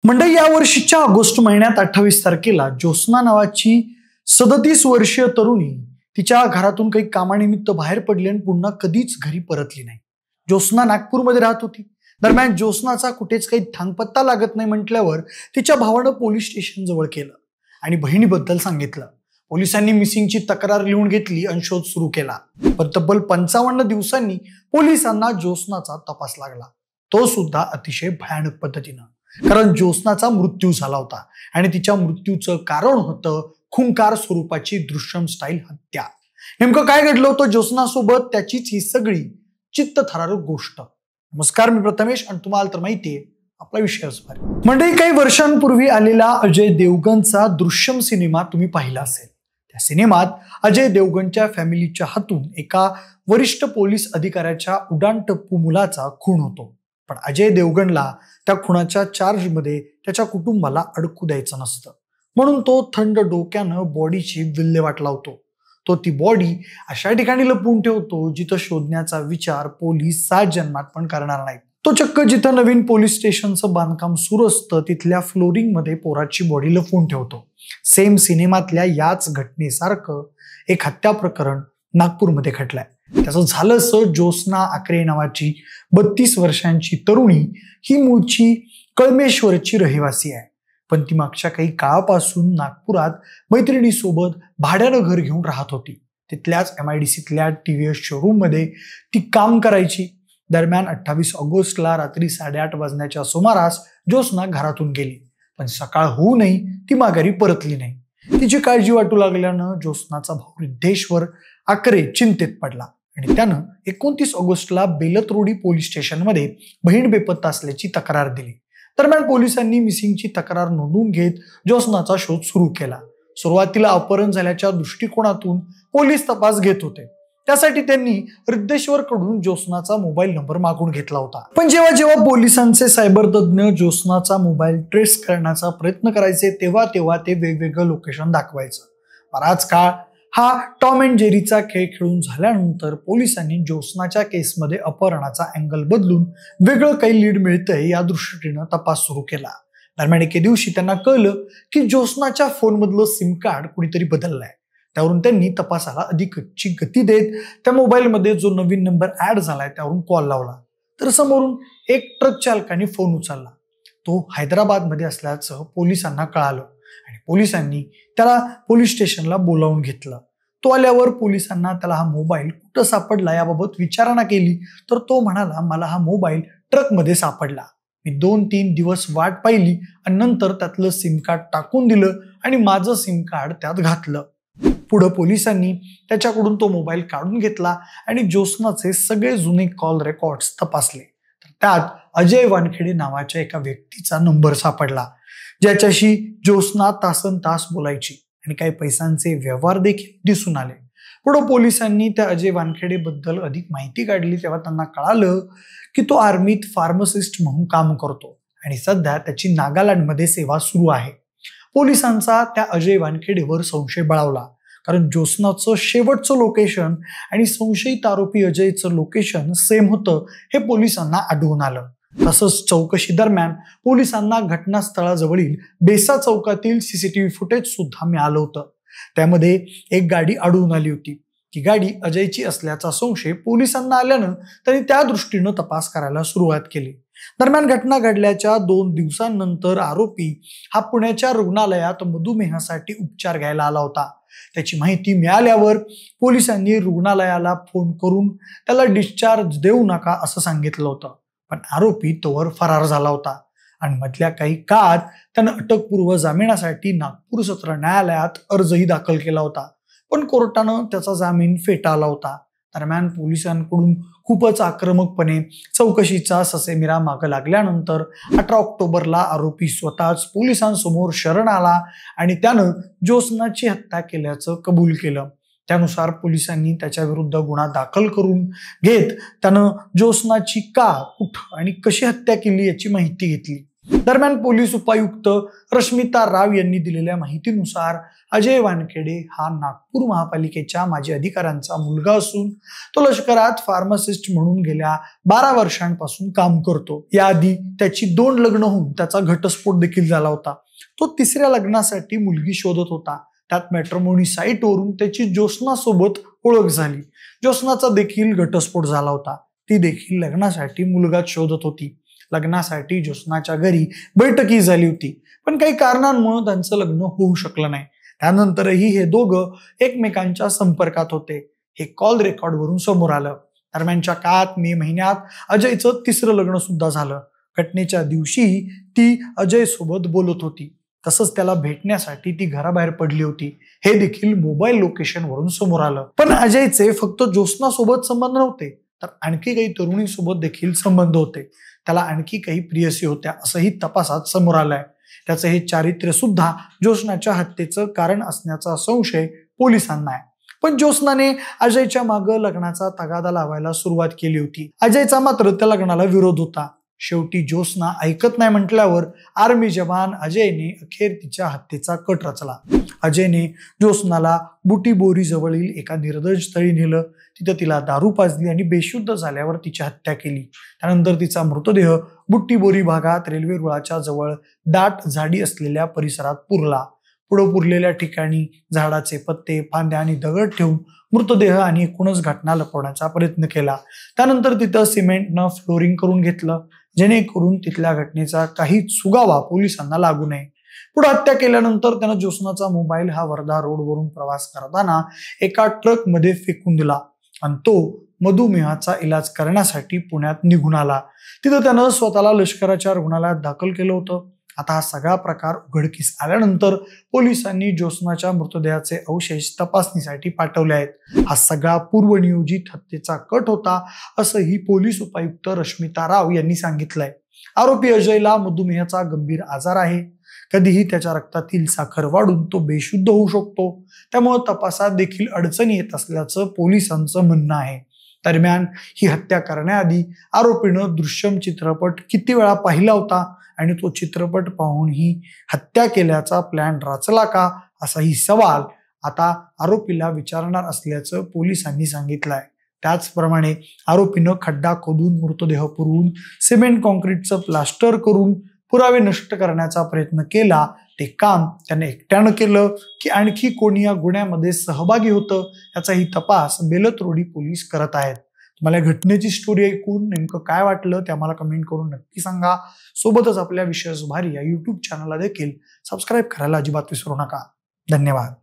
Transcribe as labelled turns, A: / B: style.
A: मंडळी, या वर्षीच्या ऑगस्ट महिन्यात 28 तारखेला ज्योत्स्ना नावाची 37 वर्षीय तरुणी तिच्या घरातून काही कामानिमित्त बाहेर पडली आणि पुन्हा कधीच घरी परतली नाही. ज्योत्स्ना नागपूरमध्ये राहत होती. दरम्यान ज्योत्स्नाचा कुठेच काही थांगपत्ता लागत नाही म्हटल्यावर तिच्या भावानं पोलीस स्टेशन जवळ केलं आणि बहिणीबद्दल सांगितलं. पोलिसांनी मिसिंगची तक्रार लिहून घेतली आणि शोध सुरू केला. पण तब्बल 55 दिवसांनी पोलिसांना ज्योत्स्नाचा तपास लागला, तो सुद्धा अतिशय भयानक पद्धतीनं. कारण ज्योत्स्नाचा मृत्यू झाला होता आणि तिच्या मृत्यूचं कारण होतं खुंखार स्वरूपाची दृश्यम स्टाईल हत्या. नेमकं काय घडलं होतं ज्योत्स्नासोबत, त्याचीच ही सगळी चित्तथरारक गोष्ट. नमस्कार, मी प्रथमेश आणि तुम्हाला तर माहितीये आपला विषय असणार. मंडळी, काही वर्षांपूर्वी आलेला अजय देवगणचा दृश्यम सिनेमा तुम्ही पाहिला असेल. त्या सिनेमात अजय देवगणच्या फॅमिलीच्या हातून एका वरिष्ठ पोलीस अधिकाऱ्याच्या उडाणटप्पू मुलाचा खून होतो. पण अजय देवगणला त्या खुनाच्या चार्जमध्ये त्याच्या कुटुंबाला अडकू द्यायचं नसतं, म्हणून तो थंड डोक्यानं बॉडीची विल्हेवाट लावतो. तो ती बॉडी अशा ठिकाणी लपवून ठेवतो जिथं शोधण्याचा विचार पोलीस 7 जन्मात पण करणार नाहीत. तो चक्क जिथं नवीन पोलीस स्टेशनचं बांधकाम सुरू असतं तिथल्या फ्लोरिंग मध्ये पोराची बॉडी लपवून ठेवतो. सेम सिनेमातल्या याच घटनेसारखं एक हत्या प्रकरण नागपूरमध्ये घडलंय. त्याचं झालं असं, ज्योत्स्ना आकरे नावाची 32 वर्षांची तरुणी ही मूळची कळमेश्वरची रहिवासी आहे. पण ती मागच्या काही काळापासून नागपुरात मैत्रिणीसोबत भाड्यानं घर घेऊन राहत होती. तिथल्याच MIDCतल्या TVS शोरूम मध्ये ती काम करायची. दरम्यान 28 ऑगस्टला रात्री 8:30 वाजण्याच्या सुमारास ज्योत्स्ना घरातून गेली, पण सकाळ होऊनही ती माघारी परतली नाही. तिची काळजी वाटू लागल्यानं ज्योत्स्नाचा भाऊ रिद्धेश्वर आकरे चिंतेत पडला आणि त्यानं 29 ऑगस्टला बेलतरोडी पोलीस स्टेशनमध्ये बहीण बेपत्ता असल्याची तक्रार दिली. दरम्यान पोलिसांनी मिसिंगची तक्रार नोंदवून घेत ज्योत्स्नाचा शोध सुरू केला. सुरुवातीला अपहरण झाल्याच्या दृष्टिकोनातून पोलीस तपास घेत होते. त्यासाठी त्यांनी रिद्धेश्वर कडून ज्योत्स्नाचा मोबाईल नंबर मागून घेतला होता. पण जेव्हा जेव्हा पोलिसांचे सायबर तज्ज्ञ ज्योत्स्नाचा मोबाईल ट्रेस करण्याचा प्रयत्न करायचे तेव्हा ते वेगवेगळं लोकेशन दाखवायचं. बराच काळ हा टॉम अँड जेरीचा खेळ खेळून झाल्यानंतर पोलिसांनी ज्योत्स्नाच्या केसमध्ये अपहरणाचा अँगल बदलून वेगळं काही लीड मिळतंय या दृष्टीनं तपास सुरू केला. दरम्यान एके दिवशी त्यांना कळलं की ज्योत्स्नाच्या फोनमधलं सिम कार्ड कुणीतरी बदललंय. त्यावरून त्यांनी तपासाला अधिकची गती देत त्या मोबाईलमध्ये जो नवीन नंबर ऍड झालाय त्यावरून कॉल लावला, तर समोरून एक ट्रक चालकाने फोन उचलला. तो हैदराबादमध्ये असल्याचं पोलिसांना कळालं आणि पोलिसांनी त्याला पोलीस स्टेशनला बोलावून घेतलं. तो आल्यावर पोलिसांना त्याला हा मोबाईल कुठं सापडला याबाबत विचारणा केली, तर तो म्हणाला, मला हा मोबाईल ट्रकमध्ये सापडला. मी 2-3 दिवस वाट पाहिली आणि नंतर त्यातलं सिम कार्ड टाकून दिलं आणि माझं सिम कार्ड त्यात घातलं. पुढे पोलिसांनी त्याच्याकडून तो मोबाईल काढून घेतला आणि ज्योत्स्नाचे सगळे जुने कॉल रेकॉर्ड्स तपासले. तर त्यात अजय वानखेडे नावाच्या एका व्यक्तीचा नंबर सापडला, ज्याच्याशी ज्योत्स्ना तासनतास बोलायची आणि काही पैशांचे व्यवहार देखील दिसून आले. पुढे पोलिसांनी त्या अजय वानखेडे बद्दल अधिक माहिती काढली तेव्हा त्यांना कळालं की तो आर्मीत फार्मासिस्ट म्हणून काम करतो आणि सध्या त्याची नागालँडमध्ये सेवा सुरू आहे. पोलिसांचा त्या अजय वानखेडेवर संशय बळावला, कारण ज्योत्स्नाचं शेवटचं लोकेशन आणि संशयित आरोपी अजयचं लोकेशन सेम होतं हे पोलिसांना आढळून आलं. तसंच चौकशी दरम्यान पोलिसांना घटनास्थळाजवळील बेसा चौकातील CCTV फुटेज सुद्धा मिळालं होतं. त्यामध्ये एक गाडी आढळून आली होती. ती गाडी अजयची असल्याचा संशय पोलिसांना आल्यानं त्यांनी त्या दृष्टीनं तपास करायला सुरुवात केली. दरम्यान घटना घडल्याच्या 2 दिवसांनंतर आरोपी हा पुण्याच्या रुग्णालयात मधुमेहासाठी उपचार घ्यायला आला होता. त्याची माहिती मिळाल्यावर पोलिसांनी रुग्णालयाला फोन करून त्याला डिस्चार्ज देऊ नका असं सांगितलं होतं. पण आरोपी तोवर फरार झाला होता आणि मधल्या काही काळात त्यानं अटकपूर्व जामिनासाठी नागपूर सत्र न्यायालयात अर्जही दाखल केला होता, पण कोर्टानं त्याचा जामीन फेटाळला होता. दरम्यान पोलिसांकडून खूपच आक्रमकपणे चौकशीचा ससेमिरा मागे लागल्यानंतर 18 ऑक्टोबरला आरोपी स्वतःच पोलिसांसमोर शरण आला आणि त्यानं ज्योत्स्नाची हत्या केल्याचं कबूल केलं. त्यानुसार पोलिसांनी त्याच्या विरुद्ध गुन्हा दाखल करून घेत त्यानं ज्योत्स्नाची का, कुठं आणि कशी हत्या केली याची माहिती घेतली. दरम्यान पोलीस उपायुक्त रश्मिता राव यांनी दिलेल्या माहितीनुसार अजय वानखेडे हा नागपूर महापालिकेच्या माजी अधिकाऱ्यांचा मुलगा असून तो लष्करात फार्मासिस्ट म्हणून गेल्या 12 वर्षांपासून काम करतो। याआधी त्याची 2 लग्न होऊन त्याचा घटस्फोट देखील झाला होता। तो 3ऱ्या लग्नासाठी मुलगी शोधत होता। त्यात मॅट्रिमोनी साईटवरून त्याची ज्योत्स्ना सोबत ओळख झाली। ज्योत्स्नाचा देखील घटस्फोट झाला होता। ती देखील लग्नासाठी मुलगा शोधत होती। लग्नासाठी ज्योत्स्नाच्या घरी बैठकी झाली होती, पण काही कारणांमुळे त्यांचं लग्न होऊ शकलं नाही। त्यानंतरही हे दोघं एकमेकांच्या संपर्कात होते। हे कॉल रेकॉर्ड वरून समोर आलं। दरम्यानच्या काळात मे महिन्यात अजयचं 3रं लग्न सुद्धा झालं। घटनेच्या दिवशी ती अजय सोबत बोलत होती, तसंच त्याला भेटण्यासाठी ती घराबाहेर पडली होती। हे देखील मोबाईल लोकेशन वरून समोर आलं। पण अजयचे फक्त ज्योत्स्ना सोबत संबंध नव्हते, तर आणखी काही तरुणीसोबत देखील संबंध होते। त्याला आणखी काही प्रियसी होत्या असंही तपासात समोर आलंय। त्याचं हे चारित्र्य सुद्धा ज्योत्स्नाच्या हत्येचं कारण असण्याचा संशय पोलिसांना आहे। पण ज्योत्स्नाने अजयच्या मागे लग्नाचा तगादा लावायला सुरुवात केली होती। अजयचा मात्र त्या लग्नाला विरोध होता। शेवटी ज्योत्स्ना ऐकत नाही म्हटल्यावर आर्मी जवान अजयने अखेर तिच्या हत्येचा कट रचला। अजयने ज्योत्स्नाला बुटीबोरी जवळील एका निर्दय स्थळी नेलं। तिथं तिला दारू पाजली आणि बेशुद्ध झाल्यावर तिची हत्या केली। त्यानंतर तिचा मृतदेह बुट्टीबोरी भागात रेल्वे रुळाच्या जवळ दाट झाडी असलेल्या परिसरात पुरला। पुढे पुरलेल्या ठिकाणी झाडाचे पत्ते, फांद्या आणि दगड ठेवून मृतदेह आणि एकूणच घटना लपवण्याचा प्रयत्न केला। त्यानंतर तिथं सिमेंटनं फ्लोरिंग करून घेतलं, जेणेकरून तिथल्या घटनेचा काही सुगावा पोलिसांना लागू नये। पुढे हत्या केल्यानंतर त्यानं ज्योत्स्नाचा मोबाईल हा वर्धा रोडवरून प्रवास करताना एका ट्रक मध्ये फेकून दिला आणि तो मधुमेहाचा इलाज करण्यासाठी पुण्यात निघून आला। तिथं त्यानं स्वतःला लष्कराच्या रुग्णालयात दाखल केलं होतं। आता हा सगळा प्रकार उघडकीस आल्यानंतर पोलिसांनी ज्योत्स्नाच्या मृतदेहाचे अवशेष तपासणीसाठी पाठवले आहेत। हा सगळा पूर्वनियोजित हत्येचा कट होता असंही पोलीस उपायुक्त रश्मिता राव यांनी सांगितलंय। आरोपी अजयला मधुमेहाचा गंभीर आजार आहे। कधीही त्याच्या रक्तातील साखर वाढून तो बेशुद्ध होऊ शकतो। त्यामुळे तपासात देखील अडचणी येत असल्याचं पोलिसांचं म्हणणं आहे। दरम्यान ही हत्या करण्याआधी आरोपीनं दृश्यम चित्रपट किती वेळा पाहिला होता आणि तो चित्रपट पाहून ही हत्या केल्याचा प्लॅन रचला का, असाही सवाल आता आरोपीला विचारणार असल्याचं पोलिसांनी सांगितलंय। त्याचप्रमाणे आरोपीनं खड्डा खोदून मृतदेह पुरवून सिमेंट कॉन्क्रीटचं प्लास्टर करून पुरावे नष्ट करण्याचा प्रयत्न केला। ते काम त्याने एकट्यानं केलं की आणखी कोणी या गुन्ह्यामध्ये सहभागी होतं, याचाही तपास बेलतरोडी पोलीस करत आहेत। तुम्हाला घटनेची स्टोरी ऐकून नेमकं काय वाटलं ते आम्हाला कमेंट करून नक्की सांगा। सोबतच आपल्या विशेष भारी या YouTube चॅनलला देखील सबस्क्राईब करायला अजिबात विसरू नका। धन्यवाद।